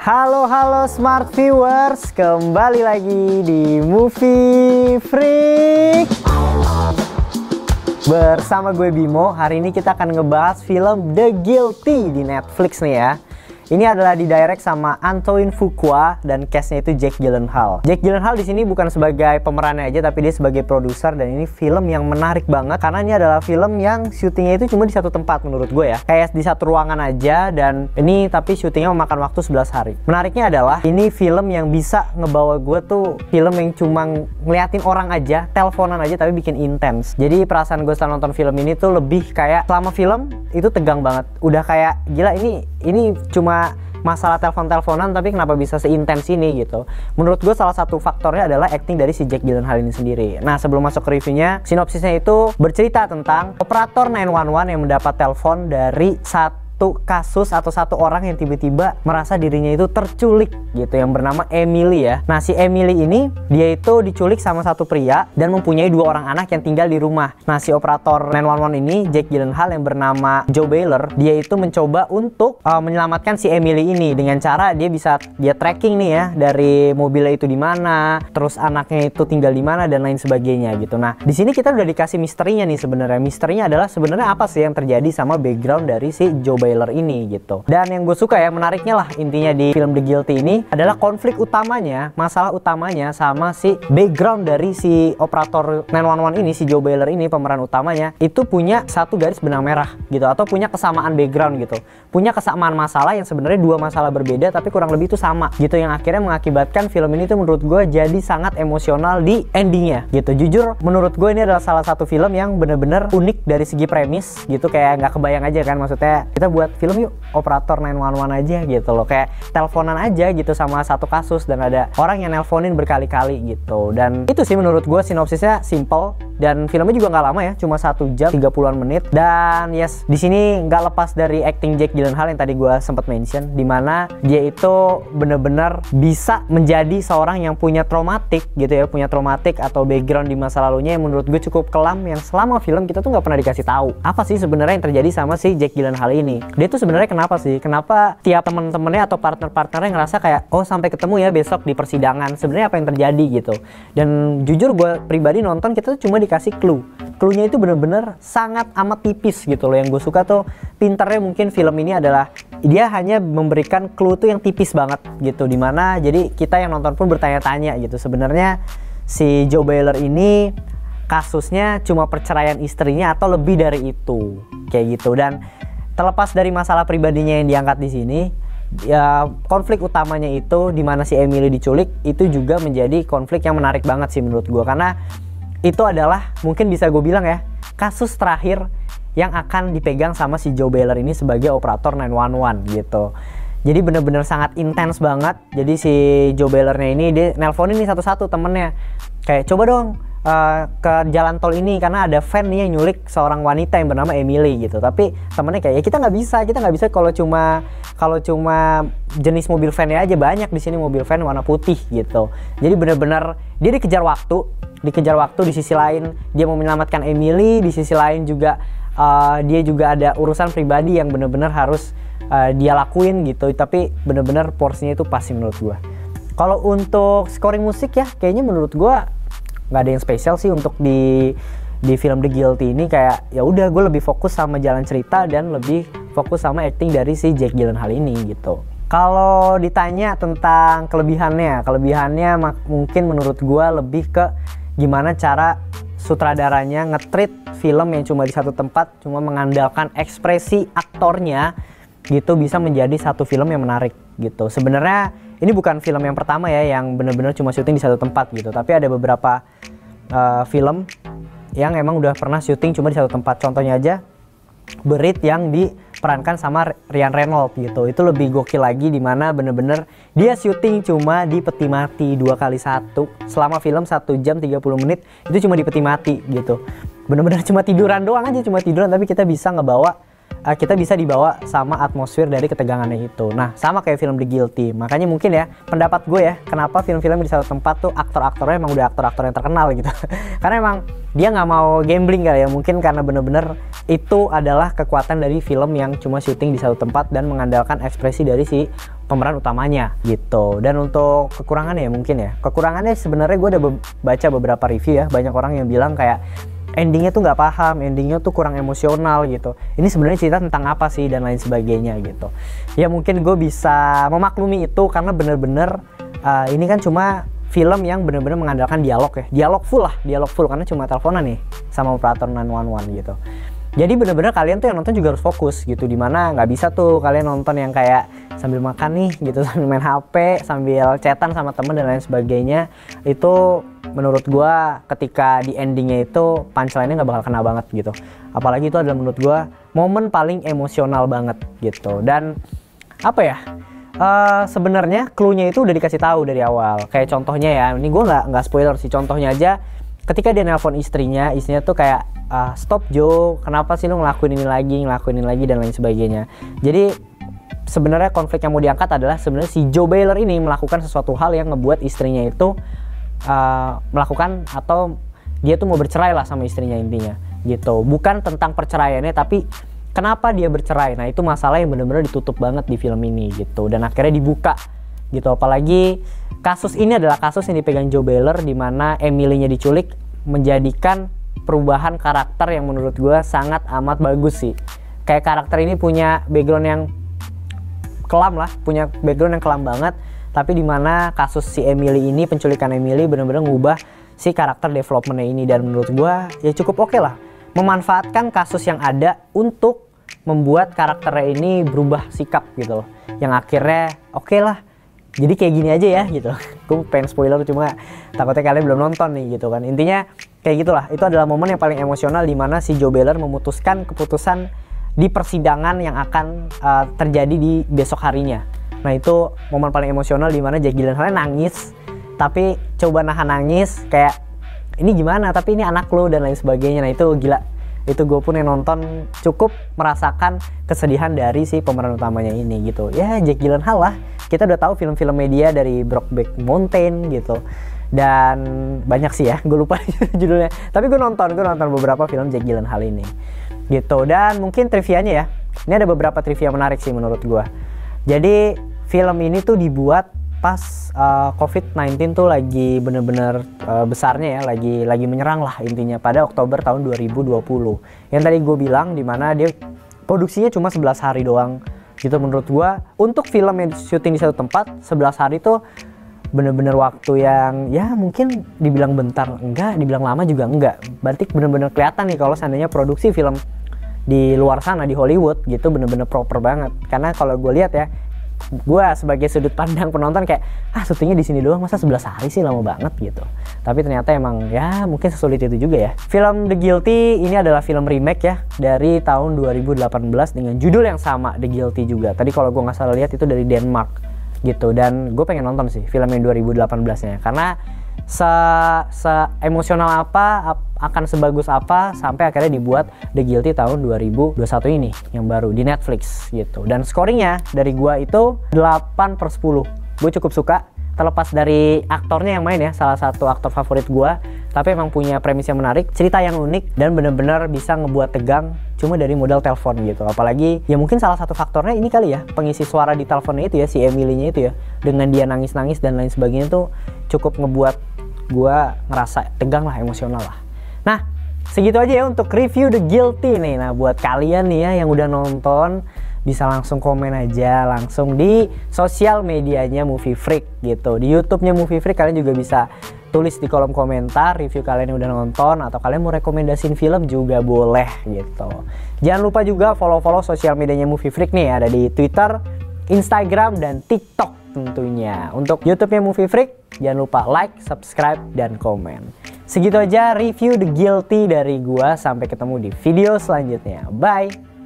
Halo smart viewers, kembali lagi di Movie Freak bersama gue Bimo. Hari ini kita akan ngebahas film The Guilty di Netflix nih ya. Ini adalah didirect sama Antoine Fuqua dan castnya itu Jake Gyllenhaal. Jake Gyllenhaal di sini bukan sebagai pemerannya aja, tapi dia sebagai produser, dan ini film yang menarik banget karena ini adalah film yang syutingnya itu cuma di satu tempat menurut gue ya. Kayak di satu ruangan aja, dan ini tapi syutingnya memakan waktu 11 hari. Menariknya adalah ini film yang bisa ngebawa gue tuh film yang cuma ngeliatin orang aja, teleponan aja tapi bikin intens. Jadi perasaan gue setelah nonton film ini tuh lebih kayak selama film itu tegang banget. Udah kayak gila, ini cuma masalah telepon-teleponan tapi kenapa bisa seintens ini gitu. Menurut gue salah satu faktornya adalah acting dari si Jake Gyllenhaal ini sendiri. Nah, sebelum masuk ke reviewnya, sinopsisnya itu bercerita tentang operator 911 yang mendapat telepon dari satu kasus atau satu orang yang tiba-tiba merasa dirinya itu terculik gitu, yang bernama Emily ya. Nah, si Emily ini dia itu diculik sama satu pria dan mempunyai 2 orang anak yang tinggal di rumah. Nah, si operator 911 ini, Jake Gyllenhaal yang bernama Joe Baylor, dia itu mencoba untuk menyelamatkan si Emily ini dengan cara dia tracking nih ya dari mobilnya itu di mana, terus anaknya itu tinggal di mana dan lain sebagainya gitu. Nah, di sini kita udah dikasih misterinya nih sebenarnya. Misterinya adalah sebenarnya apa sih yang terjadi sama background dari si Joe Baylor ini gitu. Dan yang gue suka ya, menariknya lah intinya di film The Guilty ini adalah konflik utamanya, masalah utamanya sama si background dari si operator 911 ini, si Joe Baylor ini pemeran utamanya, itu punya satu garis benang merah gitu, atau punya kesamaan background gitu, punya kesamaan masalah yang sebenarnya 2 masalah berbeda tapi kurang lebih itu sama gitu, yang akhirnya mengakibatkan film ini tuh menurut gue jadi sangat emosional di endingnya gitu. Jujur menurut gue ini adalah salah satu film yang bener-bener unik dari segi premis gitu, kayak nggak kebayang aja kan, maksudnya kita buat film yuk operator 911 aja gitu loh, kayak teleponan aja gitu sama satu kasus dan ada orang yang nelponin berkali-kali gitu. Dan itu sih menurut gue sinopsisnya simple, dan filmnya juga nggak lama ya, cuma 1 jam 30-an menit. Dan yes, di sini nggak lepas dari acting Jake Gyllenhaal yang tadi gue sempat mention, dimana dia itu bener-bener bisa menjadi seorang yang punya traumatik gitu ya, punya traumatik atau background di masa lalunya yang menurut gue cukup kelam, yang selama film kita tuh nggak pernah dikasih tahu apa sih sebenarnya yang terjadi sama si Jake Gyllenhaal ini. Dia tuh sebenarnya kenapa tiap temen-temennya atau partner-partnernya ngerasa kayak oh sampai ketemu ya besok di persidangan, sebenarnya apa yang terjadi gitu. Dan jujur gue pribadi nonton, kita tuh cuma dikasih clue-nya itu bener-bener sangat amat tipis gitu loh. Yang gue suka tuh pinternya mungkin film ini adalah dia hanya memberikan clue tuh yang tipis banget gitu, dimana jadi kita yang nonton pun bertanya-tanya gitu, sebenarnya si Joe Baylor ini kasusnya cuma perceraian istrinya atau lebih dari itu kayak gitu. Dan terlepas dari masalah pribadinya yang diangkat di sini, ya konflik utamanya itu di mana si Emily diculik itu juga menjadi konflik yang menarik banget sih menurut gue, karena itu adalah mungkin bisa gue bilang ya kasus terakhir yang akan dipegang sama si Joe Baylor ini sebagai operator 911 gitu. Jadi bener-bener sangat intens banget. Jadi si Joe Baylornya ini dia nelponin nih satu-satu temennya, kayak coba dong ke jalan tol ini karena ada van nih yang nyulik seorang wanita yang bernama Emily gitu. Tapi temennya kayak ya kita nggak bisa kalau cuma jenis mobil van-nya aja, banyak di sini mobil van warna putih gitu. Jadi bener-bener dia dikejar waktu di sisi lain dia mau menyelamatkan Emily, di sisi lain juga dia juga ada urusan pribadi yang bener-bener harus dia lakuin gitu. Tapi bener-bener porsinya itu pas menurut gua. Kalau untuk scoring musik ya kayaknya menurut gua nggak ada yang spesial sih untuk di film The Guilty ini. Kayak ya udah gue lebih fokus sama jalan cerita dan lebih fokus sama acting dari si Jake Gyllenhaal ini gitu. Kalau ditanya tentang kelebihannya mungkin menurut gue lebih ke gimana cara sutradaranya nge-treat film yang cuma di satu tempat, cuma mengandalkan ekspresi aktornya gitu, bisa menjadi satu film yang menarik gitu. Sebenarnya ini bukan film yang pertama ya yang benar-benar cuma syuting di satu tempat gitu, tapi ada beberapa film yang emang udah pernah syuting cuma di satu tempat. Contohnya aja Berit yang diperankan sama Ryan Reynolds gitu. Itu lebih gokil lagi, dimana bener-bener dia syuting cuma di peti mati 2x1 selama film 1 jam 30 menit itu cuma di peti mati gitu. Bener-bener cuma tiduran doang aja, tapi kita bisa ngebawa kita bisa dibawa sama atmosfer dari ketegangannya itu. Nah, sama kayak film The Guilty. Makanya mungkin ya, pendapat gue ya, kenapa film-film di satu tempat tuh aktor-aktornya emang udah aktor-aktor yang terkenal gitu. Karena emang dia nggak mau gambling kali ya, mungkin karena bener-bener itu adalah kekuatan dari film yang cuma syuting di satu tempat dan mengandalkan ekspresi dari si pemeran utamanya gitu. Dan untuk kekurangannya ya mungkin ya, kekurangannya sebenarnya gue udah baca beberapa review ya, banyak orang yang bilang kayak endingnya tuh nggak paham, endingnya tuh kurang emosional gitu. Ini sebenarnya cerita tentang apa sih dan lain sebagainya gitu. Ya mungkin gue bisa memaklumi itu karena bener-bener ini kan cuma film yang bener-bener mengandalkan dialog ya. Dialog full karena cuma teleponan nih sama operator 911 gitu. Jadi bener-bener kalian tuh yang nonton juga harus fokus gitu, dimana nggak bisa tuh kalian nonton yang kayak sambil makan nih gitu, sambil main HP, sambil chatan sama temen dan lain sebagainya. Itu menurut gua ketika di endingnya itu punchline-nya nggak bakal kena banget gitu. Apalagi itu adalah menurut gua momen paling emosional banget gitu. Dan apa ya, sebenarnya clue-nya itu udah dikasih tahu dari awal. Kayak contohnya ya, ini gua nggak spoiler sih, contohnya aja ketika dia nelpon istrinya tuh kayak stop Joe, kenapa sih lu ngelakuin ini lagi dan lain sebagainya. Jadi sebenarnya konflik yang mau diangkat adalah sebenarnya si Joe Baylor ini melakukan sesuatu hal yang ngebuat istrinya itu melakukan atau dia tuh mau bercerai lah sama istrinya intinya gitu. Bukan tentang perceraiannya tapi kenapa dia bercerai. Nah itu masalah yang benar-benar ditutup banget di film ini gitu, dan akhirnya dibuka gitu. Apalagi kasus ini adalah kasus yang dipegang Joe Baylor di mana Emily-nya diculik, menjadikan perubahan karakter yang menurut gue sangat amat bagus sih. Kayak karakter ini punya background yang kelam lah, punya background yang kelam banget, tapi dimana kasus si Emily ini, penculikan Emily benar-benar ngubah si karakter developmentnya ini. Dan menurut gue ya cukup oke lah, memanfaatkan kasus yang ada untuk membuat karakternya ini berubah sikap gitu loh, yang akhirnya oke lah, jadi kayak gini aja ya gitu. Gue pengen spoiler cuma takutnya kalian belum nonton nih gitu kan. Intinya kayak gitulah, itu adalah momen yang paling emosional di mana si Joe Baylor memutuskan keputusan di persidangan yang akan terjadi di besok harinya. Nah itu momen paling emosional di mana Jake Gyllenhaal nangis, tapi coba nahan nangis kayak ini gimana, tapi ini anak lo dan lain sebagainya. Nah itu gila, itu gue pun yang nonton cukup merasakan kesedihan dari si pemeran utamanya ini gitu. Ya Jake Gyllenhaal lah, kita udah tahu film-film media dari Brokeback Mountain gitu, dan banyak sih ya, gue lupa judulnya, tapi gue nonton beberapa film Jake Gyllenhaal ini gitu. Dan mungkin trivianya ya, ini ada beberapa trivia menarik sih menurut gue. Jadi film ini tuh dibuat pas COVID-19 tuh lagi bener-bener besarnya ya, lagi menyerang lah intinya pada Oktober tahun 2020. Yang tadi gue bilang dimana dia produksinya cuma 11 hari doang gitu. Menurut gue untuk film yang syuting di satu tempat 11 hari tuh bener-bener waktu yang ya mungkin dibilang bentar enggak, dibilang lama juga enggak. Berarti bener-bener kelihatan nih kalau seandainya produksi film di luar sana di Hollywood gitu bener-bener proper banget. Karena kalau gue lihat ya, gue sebagai sudut pandang penonton kayak syutingnya di sini doang, masa 11 hari sih, lama banget gitu. Tapi ternyata emang ya mungkin sesulit itu juga ya. Film The Guilty ini adalah film remake ya dari tahun 2018 dengan judul yang sama, The Guilty juga. Tadi kalau gue nggak salah lihat itu dari Denmark gitu. Dan gue pengen nonton sih film yang 2018-nya karena se emosional apa, akan sebagus apa sampai akhirnya dibuat The Guilty tahun 2021 ini yang baru di Netflix gitu. Dan scoringnya dari gua itu 8/10. Gue cukup suka, terlepas dari aktornya yang main ya, salah satu aktor favorit gua, tapi emang punya premis yang menarik, cerita yang unik, dan bener-bener bisa ngebuat tegang cuma dari modal telepon gitu. Apalagi ya mungkin salah satu faktornya ini kali ya, pengisi suara di teleponnya itu ya, si Emily-nya itu ya, dengan dia nangis-nangis dan lain sebagainya tuh cukup ngebuat gua ngerasa tegang lah, emosional lah. Nah segitu aja ya untuk review The Guilty nih. Nah buat kalian nih ya yang udah nonton, bisa langsung komen aja langsung di sosial medianya Movie Freak gitu. Di YouTube-nya Movie Freak kalian juga bisa tulis di kolom komentar review kalian yang udah nonton, atau kalian mau rekomendasiin film juga boleh gitu. Jangan lupa juga follow sosial medianya Movie Freak nih, ada di Twitter, Instagram, dan TikTok tentunya. Untuk YouTube-nya Movie Freak, jangan lupa like, subscribe, dan komen. Segitu aja review The Guilty dari gua, sampai ketemu di video selanjutnya. Bye!